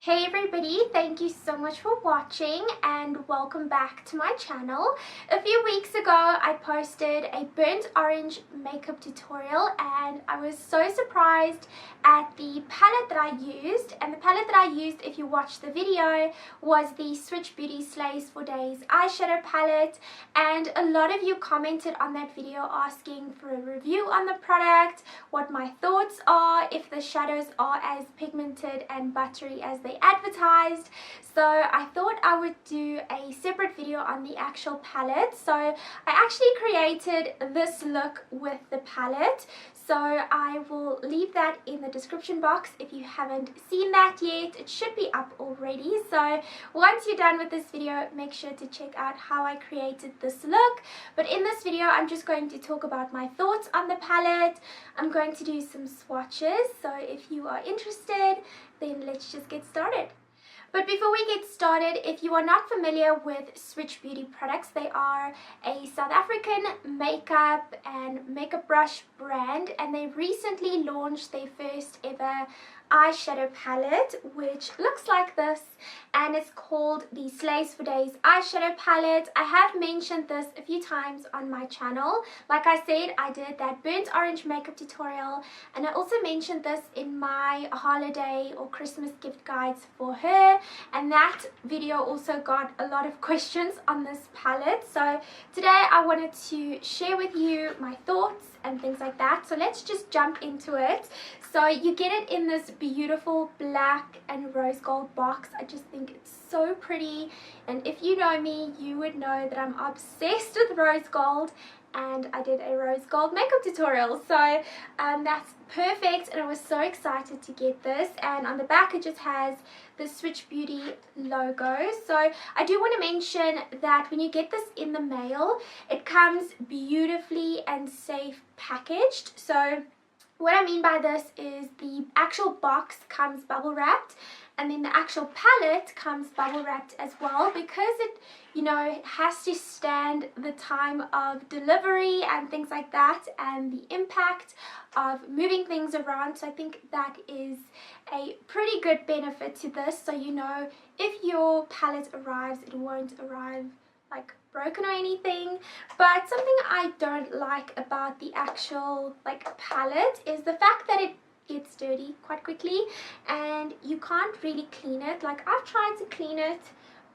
Hey everybody, thank you so much for watching and welcome back to my channel. A few weeks ago I posted a burnt orange makeup tutorial and I was so surprised at the palette that I used. And the palette that I used, if you watched the video, was the Swiitch Beauty SLAYSFORDAYS eyeshadow palette, and a lot of you commented on that video asking for a review on the product, what my thoughts are, if the shadows are as pigmented and buttery as they advertised. So I thought I would do a separate video on the actual palette. So I actually created this look with the palette, so I will leave that in the description box if you haven't seen that yet. It should be up already, so once you're done with this video, make sure to check out how I created this look. But in this video I'm just going to talk about my thoughts on the palette. I'm going to do some swatches, so if you are interested, then let's just get started. But before we get started, if you are not familiar with Swiitch Beauty products, they are a South African makeup and makeup brush brand, and they recently launched their first ever eyeshadow palette, which looks like this, and it's called the SLAYSFORDAYS eyeshadow palette. I have mentioned this a few times on my channel. Like I said, I did that burnt orange makeup tutorial, and I also mentioned this in my holiday or Christmas gift guides for her, and that video also got a lot of questions on this palette. So today I wanted to share with you my thoughts and things like that. So let's just jump into it. So you get it in this beautiful black and rose gold box. I just think it's so pretty, and if you know me, you would know that I'm obsessed with rose gold, and I did a rose gold makeup tutorial, so that's perfect, and I was so excited to get this. And on the back it just has the Swiitch Beauty logo. So I do want to mention that when you get this in the mail, it comes beautifully and safe packaged. So what I mean by this is the actual box comes bubble wrapped, and then the actual palette comes bubble wrapped as well, because it, you know, it has to stand the time of delivery and things like that, and the impact of moving things around. So I think that is a pretty good benefit to this. So you know, if your palette arrives, it won't arrive like broken or anything. But something I don't like about the actual palette is the fact that it gets dirty quite quickly and you can't really clean it. Like, I've tried to clean it,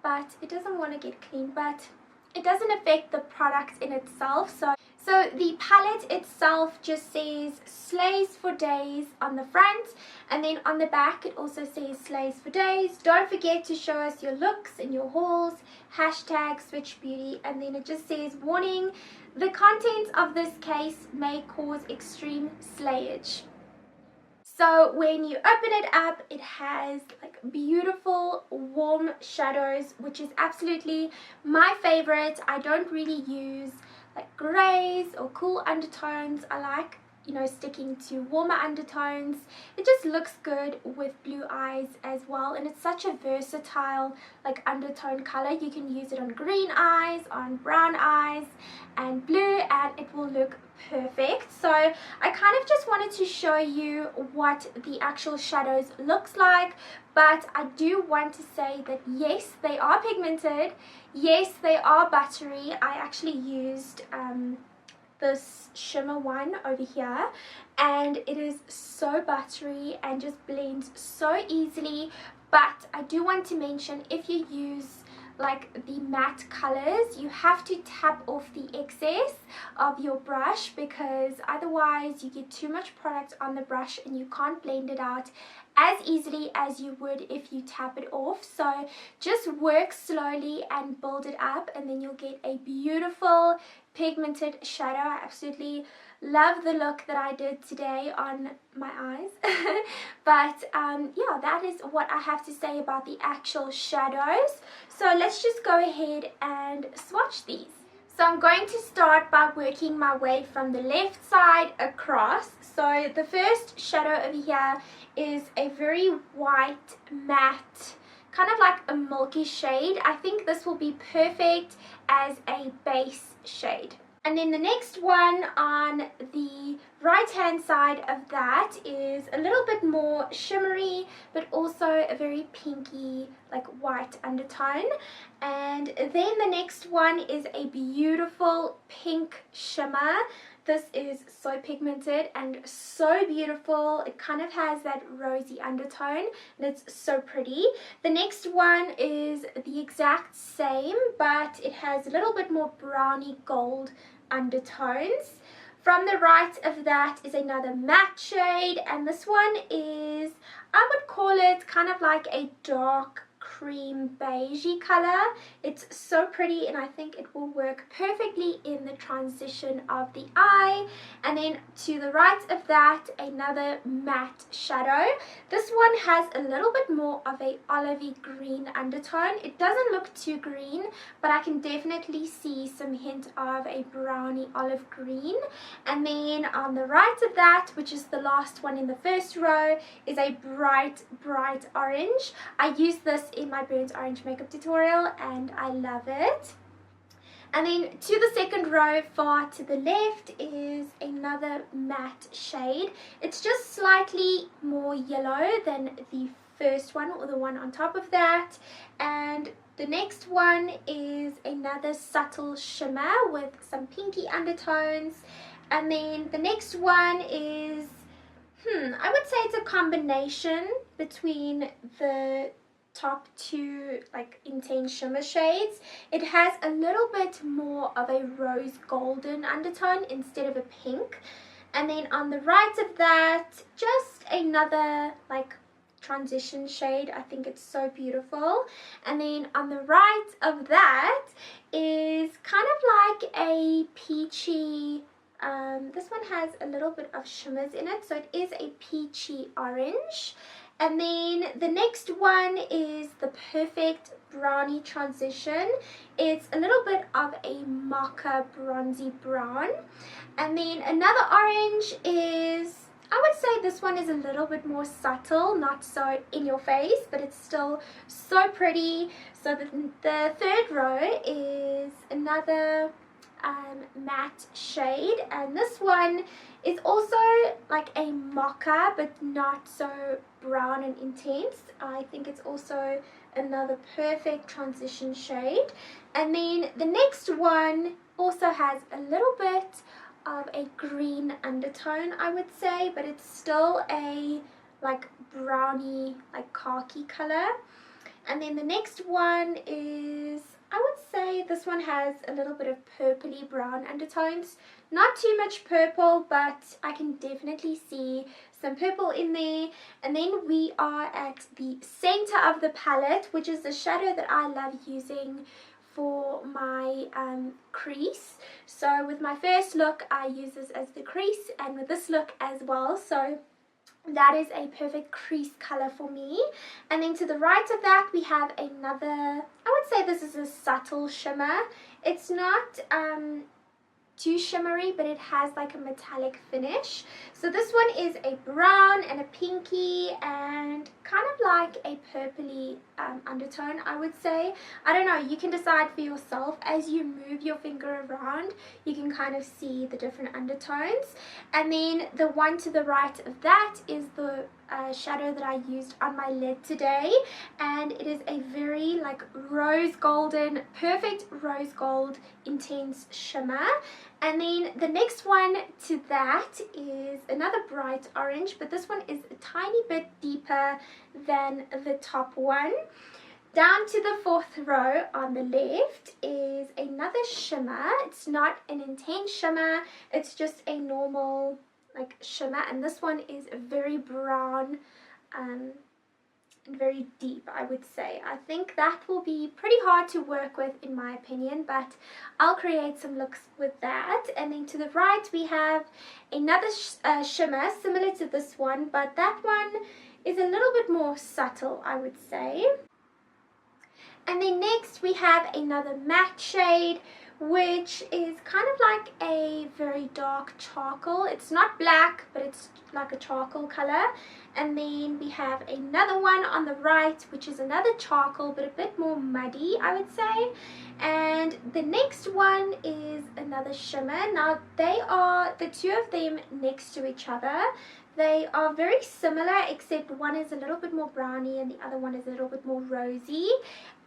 but it doesn't want to get clean, but it doesn't affect the product in itself. So the palette itself just says SLAYSFORDAYS on the front, and then on the back it also says SLAYSFORDAYS. Don't forget to show us your looks and your hauls, hashtag Swiitch Beauty, and then it just says, warning, the contents of this case may cause extreme slayage. So when you open it up, it has like beautiful warm shadows, which is absolutely my favorite. I don't really use like grays or cool undertones. I like, you know, sticking to warmer undertones. It just looks good with blue eyes as well, and it's such a versatile like undertone color. You can use it on green eyes, on brown eyes, and blue, and it will look perfect. So I kind of just wanted to show you what the actual shadows looks like, but I do want to say that yes, they are pigmented, yes, they are buttery. I actually used this shimmer one over here, and it is so buttery and just blends so easily. But I do want to mention, if you use like the matte colors, you have to tap off the excess of your brush, because otherwise you get too much product on the brush and you can't blend it out as easily as you would if you tap it off. So just work slowly and build it up, and then you'll get a beautiful pigmented shadow. I absolutely love the look that I did today on my eyes. But yeah, that is what I have to say about the actual shadows. So let's just go ahead and swatch these. So I'm going to start by working my way from the left side across. So the first shadow over here is a very white matte, kind of like a milky shade. I think this will be perfect as a base shade. And then the next one on the right hand side of that is a little bit more shimmery, but also a very pinky, like white undertone. And then the next one is a beautiful pink shimmer. This is so pigmented and so beautiful. It kind of has that rosy undertone and it's so pretty. The next one is the exact same, but it has a little bit more browny gold undertones. From the right of that is another matte shade, and this one is, I would call it kind of like a dark cream beigey color. It's so pretty and I think it will work perfectly in the transition of the eye. And then to the right of that, another matte shadow. This one has a little bit more of a olivey green undertone. It doesn't look too green, but I can definitely see some hint of a browny olive green. And then on the right of that, which is the last one in the first row, is a bright orange. I use this in my burnt orange makeup tutorial and I love it. And then to the second row far to the left is another matte shade. It's just slightly more yellow than the first one or the one on top of that. And the next one is another subtle shimmer with some pinky undertones. And then the next one is, I would say it's a combination between the top two like intense shimmer shades. It has a little bit more of a rose golden undertone instead of a pink. And then on the right of that, just another like transition shade. I think it's so beautiful. And then on the right of that is kind of like a peachy, this one has a little bit of shimmers in it, so it is a peachy orange. And then the next one is the perfect brownie transition. It's a little bit of a mocha bronzy brown. And then another orange is, I would say this one is a little bit more subtle, not so in your face, but it's still so pretty. So the third row is another matte shade, and this one is also like a mocha but not so brown and intense. I think it's also another perfect transition shade. And then the next one also has a little bit of a green undertone, I would say, but it's still a like browny, like khaki color. And then the next one is, I would say this one has a little bit of purpley brown undertones. Not too much purple, but I can definitely see some purple in there. And then we are at the center of the palette, which is the shadow that I love using for my crease. So with my first look, I use this as the crease, and with this look as well. So that is a perfect crease color for me. And then to the right of that, we have another, I would say this is a subtle shimmer. It's not too shimmery, but it has like a metallic finish. So this one is a brown and a pinky and kind of like a purpley undertone, I would say. I don't know, you can decide for yourself. As you move your finger around, you can kind of see the different undertones. And then the one to the right of that is the shadow that I used on my lid today, and it is a very like rose golden, perfect rose gold intense shimmer. And then the next one to that is another bright orange, but this one is a tiny bit deeper than the top one. Down to the fourth row on the left is another shimmer. It's not an intense shimmer, it's just a normal like shimmer, and this one is very brown and very deep, I would say. I think that will be pretty hard to work with in my opinion, but I'll create some looks with that. And then to the right we have another shimmer similar to this one, but that one is a little bit more subtle, I would say. And then next we have another matte shade, which is kind of like a very dark charcoal. It's not black, but it's like a charcoal color. And then we have another one on the right, which is another charcoal, but a bit more muddy, I would say. And the next one is another shimmer. Now they are the two of them next to each other. They are very similar, except one is a little bit more browny and the other one is a little bit more rosy.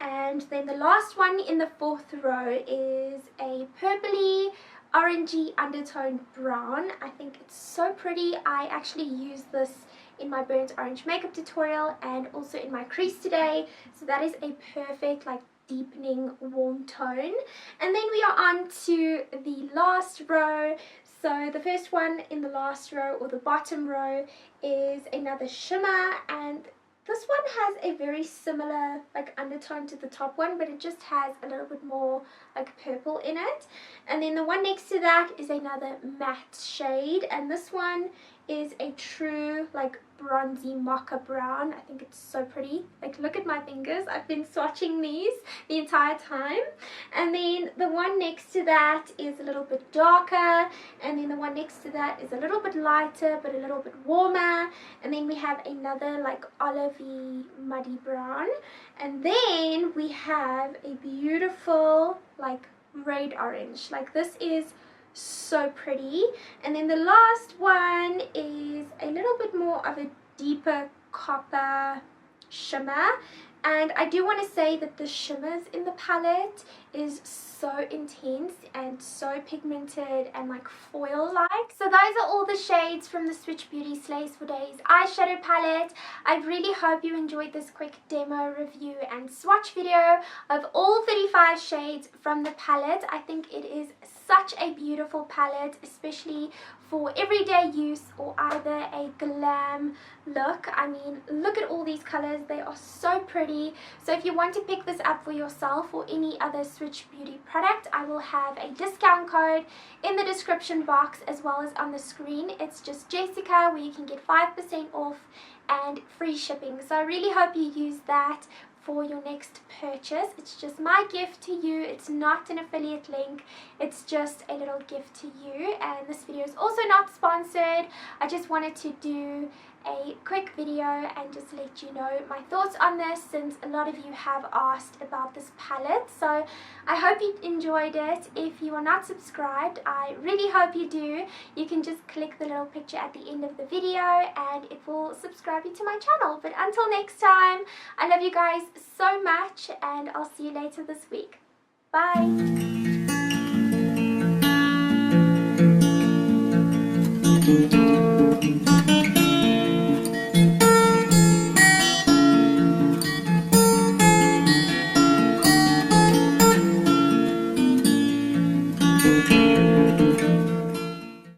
And then the last one in the fourth row is a purpley orangey undertone brown. I think it's so pretty. I actually use this in my burnt orange makeup tutorial and also in my crease today. So that is a perfect like deepening warm tone. And then we are on to the last row. So the first one in the last row, or the bottom row, is another shimmer, and this one has a very similar like undertone to the top one, but it just has a little bit more like purple in it. And then the one next to that is another matte shade, and this one is a true like bronzy mocha brown. I think it's so pretty. Like, look at my fingers. I've been swatching these the entire time. And then the one next to that is a little bit darker, and then the one next to that is a little bit lighter but a little bit warmer. And then we have another like olivey muddy brown, and then we have a beautiful like red orange. Like, this is so pretty. And then the last one is a little bit more of a deeper copper shimmer, and I do want to say that the shimmers in the palette is so intense and so pigmented and like foil like. So those are all the shades from the Swiitch Beauty Slays for Days eyeshadow palette. I really hope you enjoyed this quick demo review and swatch video of all 35 shades from the palette. I think it is such a beautiful palette, especially for everyday use or either a glam look. I mean, look at all these colors. They are so pretty. So if you want to pick this up for yourself or any other Swiitch Beauty product, I will have a discount code in the description box as well as on the screen. It's just Jessica, where you can get 5% off and free shipping. So I really hope you use that for your next purchase. It's just my gift to you. It's not an affiliate link. It's just a little gift to you. And this video is also not sponsored. I just wanted to do a quick video and just let you know my thoughts on this, since a lot of you have asked about this palette. So I hope you enjoyed it. If you are not subscribed, I really hope you do. You can just click the little picture at the end of the video and it will subscribe you to my channel. But until next time, I love you guys so much and I'll see you later this week. Bye.